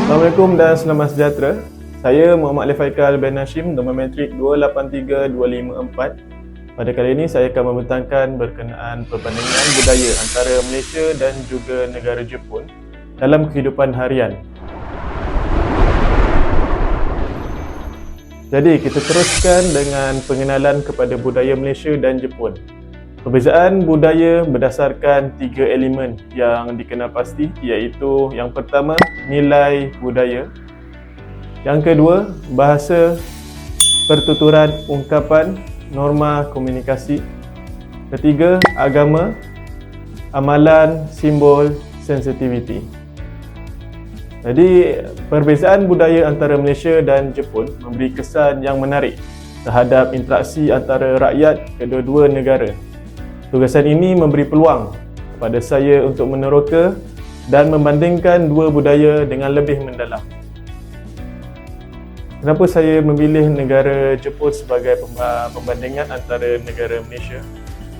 Assalamualaikum dan selamat sejahtera. Saya Muhammad Alif Haikal bin Hashim, nombor matrik 283254. Pada kali ini saya akan membentangkan berkenaan perbandingan budaya antara Malaysia dan juga negara Jepun dalam kehidupan harian. Jadi kita teruskan dengan pengenalan kepada budaya Malaysia dan Jepun. Perbezaan budaya berdasarkan 3 elemen yang dikenal pasti, iaitu yang pertama, nilai budaya. Yang kedua, bahasa, pertuturan, ungkapan, norma komunikasi. Ketiga, agama, amalan, simbol, sensitiviti. Jadi, perbezaan budaya antara Malaysia dan Jepun memberi kesan yang menarik terhadap interaksi antara rakyat kedua-dua negara. Tugasan ini memberi peluang kepada saya untuk meneroka dan membandingkan dua budaya dengan lebih mendalam. Kenapa saya memilih negara Jepun sebagai pembandingan antara negara Malaysia?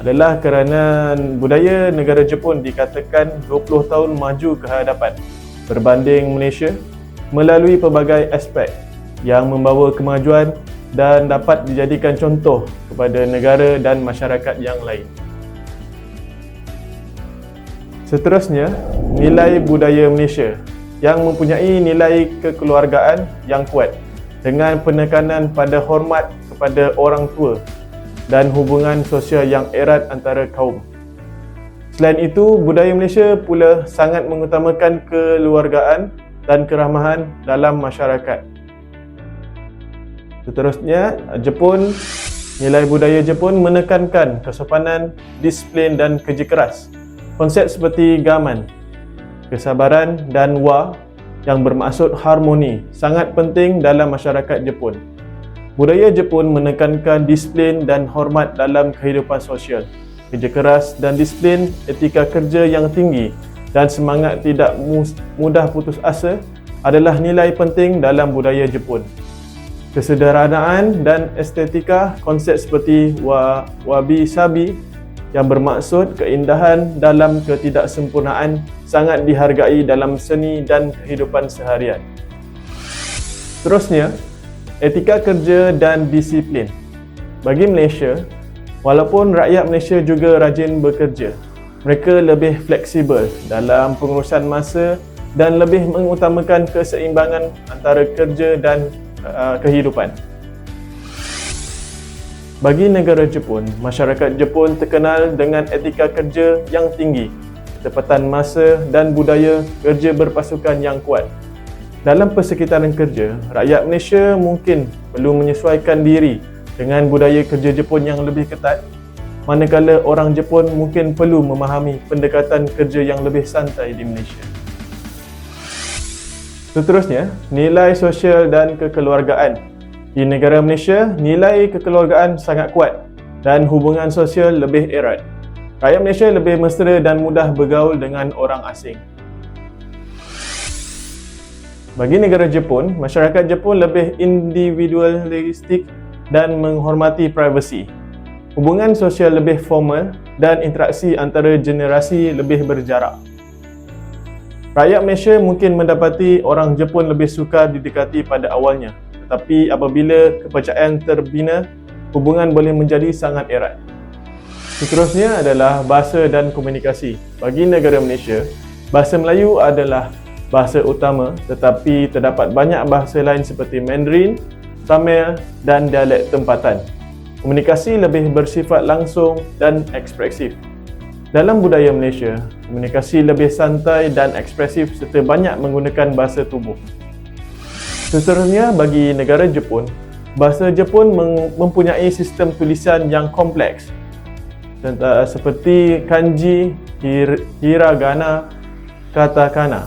Adalah kerana budaya negara Jepun dikatakan 20 tahun maju ke hadapan berbanding Malaysia melalui pelbagai aspek yang membawa kemajuan dan dapat dijadikan contoh kepada negara dan masyarakat yang lain. Seterusnya, nilai budaya Malaysia yang mempunyai nilai kekeluargaan yang kuat dengan penekanan pada hormat kepada orang tua dan hubungan sosial yang erat antara kaum. Selain itu, budaya Malaysia pula sangat mengutamakan kekeluargaan dan keramahan dalam masyarakat. Seterusnya, Jepun, nilai budaya Jepun menekankan kesopanan, disiplin dan kerja keras. Konsep seperti gaman, kesabaran dan wa yang bermaksud harmoni sangat penting dalam masyarakat Jepun. Budaya Jepun menekankan disiplin dan hormat dalam kehidupan sosial, kerja keras dan disiplin, etika kerja yang tinggi dan semangat tidak mudah putus asa adalah nilai penting dalam budaya Jepun. Kesederhanaan dan estetika, konsep seperti wabi-sabi yang bermaksud keindahan dalam ketidaksempurnaan sangat dihargai dalam seni dan kehidupan seharian. Terusnya, etika kerja dan disiplin. Bagi Malaysia, walaupun rakyat Malaysia juga rajin bekerja, mereka lebih fleksibel dalam pengurusan masa dan lebih mengutamakan keseimbangan antara kerja dan kehidupan. Bagi negara Jepun, masyarakat Jepun terkenal dengan etika kerja yang tinggi, ketepatan masa dan budaya kerja berpasukan yang kuat. Dalam persekitaran kerja, rakyat Malaysia mungkin perlu menyesuaikan diri dengan budaya kerja Jepun yang lebih ketat, manakala orang Jepun mungkin perlu memahami pendekatan kerja yang lebih santai di Malaysia. Seterusnya, nilai sosial dan kekeluargaan. Di negara Malaysia, nilai kekeluargaan sangat kuat dan hubungan sosial lebih erat. Rakyat Malaysia lebih mesra dan mudah bergaul dengan orang asing. Bagi negara Jepun, masyarakat Jepun lebih individualistik dan menghormati privasi. Hubungan sosial lebih formal dan interaksi antara generasi lebih berjarak. Rakyat Malaysia mungkin mendapati orang Jepun lebih suka didekati pada awalnya, tetapi apabila kepercayaan terbina, hubungan boleh menjadi sangat erat. Seterusnya adalah bahasa dan komunikasi. Bagi negara Malaysia, bahasa Melayu adalah bahasa utama, tetapi terdapat banyak bahasa lain seperti Mandarin, Tamil dan dialek tempatan. Komunikasi lebih bersifat langsung dan ekspresif. Dalam budaya Malaysia, komunikasi lebih santai dan ekspresif serta banyak menggunakan bahasa tubuh. Seterusnya, bagi negara Jepun, bahasa Jepun mempunyai sistem tulisan yang kompleks seperti kanji, hiragana, katakana.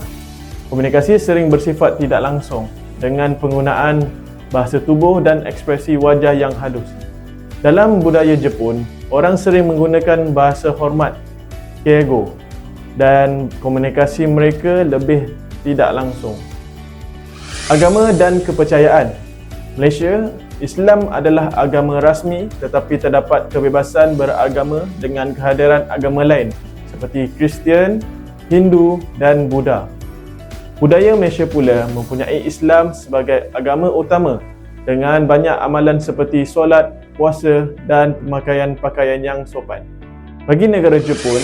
Komunikasi sering bersifat tidak langsung dengan penggunaan bahasa tubuh dan ekspresi wajah yang halus. Dalam budaya Jepun, orang sering menggunakan bahasa hormat, keigo, dan komunikasi mereka lebih tidak langsung. Agama dan kepercayaan. Malaysia, Islam adalah agama rasmi tetapi terdapat kebebasan beragama dengan kehadiran agama lain seperti Kristian, Hindu dan Buddha. Budaya Malaysia pula mempunyai Islam sebagai agama utama dengan banyak amalan seperti solat, puasa dan pemakaian pakaian yang sopan. Bagi negara Jepun,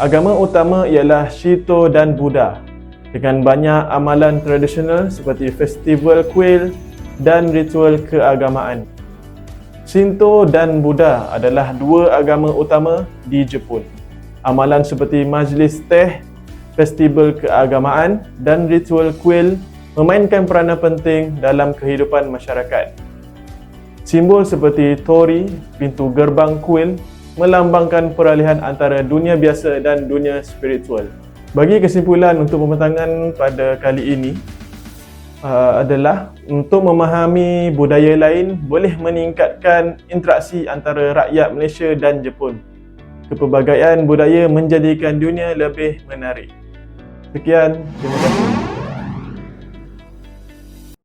agama utama ialah Shinto dan Buddha dengan banyak amalan tradisional seperti festival kuil dan ritual keagamaan. Shinto dan Buddha adalah dua agama utama di Jepun. Amalan seperti majlis teh, festival keagamaan dan ritual kuil memainkan peranan penting dalam kehidupan masyarakat. Simbol seperti tori, pintu gerbang kuil, melambangkan peralihan antara dunia biasa dan dunia spiritual. Bagi kesimpulan untuk pembentangan pada kali ini adalah untuk memahami budaya lain boleh meningkatkan interaksi antara rakyat Malaysia dan Jepun. Kepelbagaian budaya menjadikan dunia lebih menarik. Sekian, terima kasih.